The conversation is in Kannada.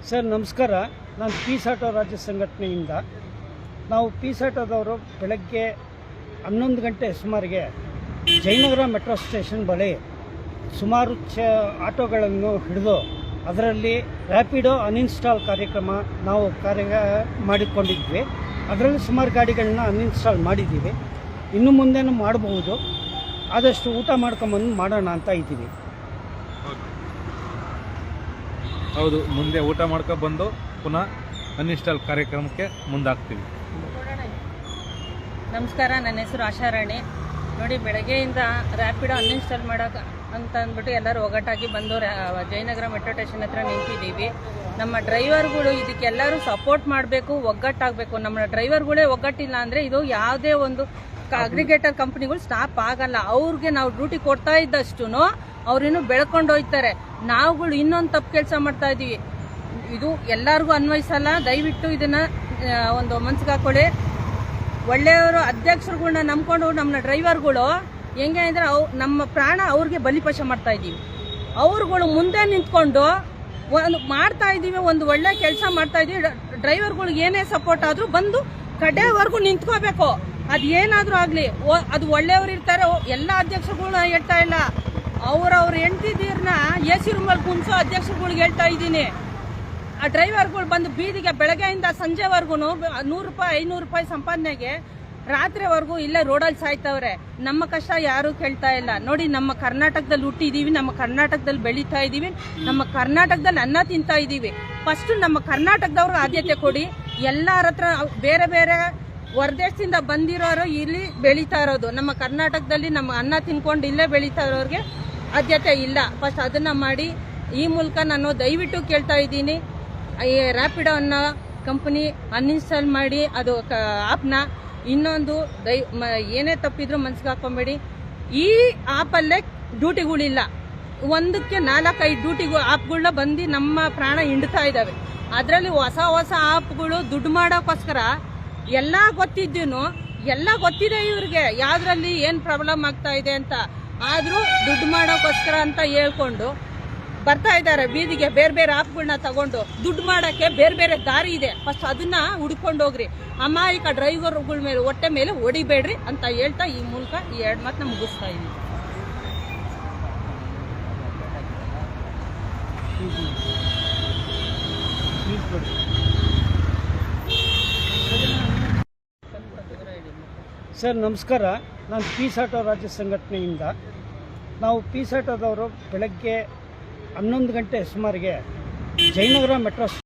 ಸರ್ ನಮಸ್ಕಾರ. ನಾನು ಪೀಸ್ ಆಟೋ ರಾಜ್ಯ ಸಂಘಟನೆಯಿಂದ ನಾವು ಪೀಸ್ ಆಟೋದವರು ಬೆಳಗ್ಗೆ 11 ಗಂಟೆ ಸುಮಾರಿಗೆ ಜಯನಗರ ಮೆಟ್ರೋ ಸ್ಟೇಷನ್ ಬಳಿ ಸುಮಾರು ಆಟೋಗಳನ್ನು ಹಿಡಿದು ಅದರಲ್ಲಿ ರ್ಯಾಪಿಡೋ ಅನ್ಇನ್ಸ್ಟಾಲ್ ಕಾರ್ಯಕ್ರಮ ನಾವು ಮಾಡಿಕೊಂಡಿದ್ವಿ. ಅದರಲ್ಲಿ ಸುಮಾರು ಗಾಡಿಗಳನ್ನ ಅನ್ಇನ್ಸ್ಟಾಲ್ ಮಾಡಿದ್ದೀವಿ. ಇನ್ನು ಮುಂದೆನೂ ಮಾಡಬಹುದು. ಆದಷ್ಟು ಊಟ ಮಾಡ್ಕೊಂಬಂದು ಮಾಡೋಣ ಅಂತ ಇದ್ದೀವಿ. ಹೌದು, ಮುಂದೆ ಊಟ ಮಾಡ್ಕೊಂಡು ಪುನಃ ಅನ್ಇನ್ಸ್ಟಾಲ್ ಕಾರ್ಯಕ್ರಮಕ್ಕೆ ಮುಂದಾಗ್ತೀವಿ. ನಮಸ್ಕಾರ, ನನ್ನ ಹೆಸರು ಆಶಾರಾಣಿ. ನೋಡಿ, ಬೆಳಗ್ಗೆಯಿಂದ ರ್ಯಾಪಿಡೋ ಅನ್ಇನ್ಸ್ಟಾಲ್ ಮಾಡೋಕೆ ಅಂತ ಅಂದ್ಬಿಟ್ಟು ಎಲ್ಲರೂ ಒಗ್ಗಟ್ಟಾಗಿ ಬಂದು ಜಯನಗರ ಮೆಟ್ರೋ ಸ್ಟೇಷನ್ ಹತ್ರ ನಿಂತಿದ್ದೀವಿ. ನಮ್ಮ ಡ್ರೈವರ್ಗಳು ಇದಕ್ಕೆಲ್ಲರೂ ಸಪೋರ್ಟ್ ಮಾಡಬೇಕು, ಒಗ್ಗಟ್ಟಾಗಬೇಕು. ನಮ್ಮ ಡ್ರೈವರ್ಗಳೇ ಒಗ್ಗಟ್ಟಿಲ್ಲ ಅಂದರೆ ಇದು ಯಾವುದೇ ಒಂದು ಅಗ್ರಿಗೇಟರ್ ಕಂಪ್ನಿಗಳು ಸ್ಟಾಪ್ ಆಗಲ್ಲ. ಅವ್ರಿಗೆ ನಾವು ಡ್ಯೂಟಿ ಕೊಡ್ತಾ ಇದ್ದಷ್ಟು ಅವ್ರಿನ್ನೂ ಬೆಳ್ಕೊಂಡು ಹೋಗ್ತಾರೆ. ನಾವುಗಳು ಇನ್ನೊಂದು ತಪ್ಪು ಕೆಲಸ ಮಾಡ್ತಾ ಇದ್ದೀವಿ. ಇದು ಎಲ್ಲರಿಗೂ ಅನ್ವಯಿಸಲ್ಲ. ದಯವಿಟ್ಟು ಇದನ್ನ ಒಂದು ಮನ್ಸಿಗೆ ಹಾಕೊಳ್ಳಿ. ಒಳ್ಳೆಯವರು ಅಧ್ಯಕ್ಷರುಗಳನ್ನ ನಂಬ್ಕೊಂಡು ನಮ್ಮ ಡ್ರೈವರ್ಗಳು ಹೆಂಗೆ ಅಂದರೆ ನಮ್ಮ ಪ್ರಾಣ ಅವ್ರಿಗೆ ಬಲಿಪಶ ಮಾಡ್ತಾ ಇದ್ದೀವಿ. ಅವ್ರುಗಳು ಮುಂದೆ ನಿಂತ್ಕೊಂಡು ಒಂದು ಮಾಡ್ತಾ ಇದ್ದೀವಿ, ಒಂದು ಒಳ್ಳೆ ಕೆಲಸ ಮಾಡ್ತಾ ಇದ್ದೀವಿ. ಡ್ರೈವರ್ಗಳಿಗೆ ಏನೇ ಸಪೋರ್ಟ್ ಆದರೂ ಬಂದು ಕಡೆವರೆಗೂ ನಿಂತ್ಕೋಬೇಕು. ಅದು ಏನಾದರೂ ಆಗಲಿ, ಅದು ಒಳ್ಳೆಯವ್ರು ಇರ್ತಾರೆ. ಎಲ್ಲ ಅಧ್ಯಕ್ಷರುಗಳನ್ನ ಹೇಳ್ತಾ ಇಲ್ಲ, ಅವ್ರವ್ರ ಹೆಂಡ್ತಿದ್ದೀರನ್ನ AC ರೂಮಲ್ಲಿ ಕುಂಚೋ ಅಧ್ಯಕ್ಷರುಗಳಿಗೆ ಹೇಳ್ತಾ ಇದ್ದೀನಿ. ಆ ಡ್ರೈವರ್ಗಳು ಬಂದು ಬೀದಿಗೆ ಬೆಳಗ್ಗೆಯಿಂದ ಸಂಜೆವರೆಗೂ 100 ರೂಪಾಯಿ 500 ರೂಪಾಯಿ ಸಂಪಾದನೆಗೆ ರಾತ್ರಿವರೆಗೂ ಇಲ್ಲೇ ರೋಡಲ್ಲಿ ಸಾಯ್ತವ್ರೆ. ನಮ್ಮ ಕಷ್ಟ ಯಾರೂ ಕೇಳ್ತಾ ಇಲ್ಲ. ನೋಡಿ, ನಮ್ಮ ಕರ್ನಾಟಕದಲ್ಲಿ ಹುಟ್ಟಿದೀವಿ, ನಮ್ಮ ಕರ್ನಾಟಕದಲ್ಲಿ ಬೆಳೀತಾ ಇದ್ದೀವಿ, ನಮ್ಮ ಕರ್ನಾಟಕದಲ್ಲಿ ಅನ್ನ ತಿಂತಾ ಇದ್ದೀವಿ. ಫಸ್ಟ್ ನಮ್ಮ ಕರ್ನಾಟಕದವ್ರಿಗೆ ಆದ್ಯತೆ ಕೊಡಿ. ಎಲ್ಲರ ಹತ್ರ ಬೇರೆ ಬೇರೆ ಹೊರದೇಶದಿಂದ ಬಂದಿರೋರು ಇಲ್ಲಿ ಬೆಳೀತಾ ಇರೋದು, ನಮ್ಮ ಕರ್ನಾಟಕದಲ್ಲಿ ನಮ್ಮ ಅನ್ನ ತಿನ್ಕೊಂಡು ಇಲ್ಲೇ ಬೆಳೀತಾ ಇರೋರಿಗೆ ಆದ್ಯತೆ ಇಲ್ಲ. ಫಸ್ಟ್ ಅದನ್ನ ಮಾಡಿ. ಈ ಮೂಲಕ ನಾನು ದಯವಿಟ್ಟು ಕೇಳ್ತಾ ಇದ್ದೀನಿ, ಈ ರ್ಯಾಪಿಡೋ ಅನ್ನೋ ಕಂಪನಿ ಅನ್ಇನ್ಸ್ಟಾಲ್ ಮಾಡಿ ಅದು ಆ್ಯಪ್ನ. ಇನ್ನೊಂದು ಏನೇ ತಪ್ಪಿದ್ರು ಮನ್ಸಿಗೆ ಹಾಕೊಂಬೇಡಿ. ಈ ಆ್ಯಪಲ್ಲೇ ಡ್ಯೂಟಿಗಳಿಲ್ಲ. ಒಂದಕ್ಕೆ 4-5 ಡ್ಯೂಟಿಗಳು ಆ್ಯಪ್ಗಳನ್ನ ಬಂದು ನಮ್ಮ ಪ್ರಾಣ ಹಿಂಡ್ತಾ ಇದ್ದಾವೆ. ಅದರಲ್ಲಿ ಹೊಸ ಹೊಸ ಆ್ಯಪ್ಗಳು ದುಡ್ಡು ಮಾಡೋಕ್ಕೋಸ್ಕರ ಎಲ್ಲ ಗೊತ್ತಿದ್ದೀನು, ಎಲ್ಲ ಗೊತ್ತಿದೆ ಇವ್ರಿಗೆ ಯಾವ್ದ್ರಲ್ಲಿ ಏನು ಪ್ರಾಬ್ಲಮ್ ಆಗ್ತಾ ಇದೆ ಅಂತ. ಆದರೂ ದುಡ್ಡು ಮಾಡೋಕ್ಕೋಸ್ಕರ ಅಂತ ಹೇಳ್ಕೊಂಡು ಬರ್ತಾ ಇದ್ದಾರೆ ಬೀದಿಗೆ. ಬೇರೆ ಬೇರೆ ಆ್ಯಪ್ಗಳನ್ನ ತಗೊಂಡು ದುಡ್ಡು ಮಾಡೋಕ್ಕೆ ಬೇರೆ ಬೇರೆ ದಾರಿ ಇದೆ. ಫಸ್ಟ್ ಅದನ್ನ ಹುಡ್ಕೊಂಡು ಹೋಗ್ರಿ. ಅಮಾಯಕ ಡ್ರೈವರ್ಗಳ ಮೇಲೆ ಹೊಟ್ಟೆ ಮೇಲೆ ಹೊಡಿಬೇಡ್ರಿ ಅಂತ ಹೇಳ್ತಾ ಈ ಮೂಲಕ ಈ 2 ಮಾತನ್ನ ಮುಗಿಸ್ತಾ ಇದ್ದೀನಿ. ಸರ್ ನಮಸ್ಕಾರ. ನಾನು ಪೀಸ್ ಆಟೋ ರಾಜ್ಯ ಸಂಘಟನೆಯಿಂದ ನಾವು ಪೀಸ್ ಆಟೋದವರು ಬೆಳಗ್ಗೆ 11 ಗಂಟೆ ಸುಮಾರಿಗೆ ಜಯನಗರ ಮೆಟ್ರೋ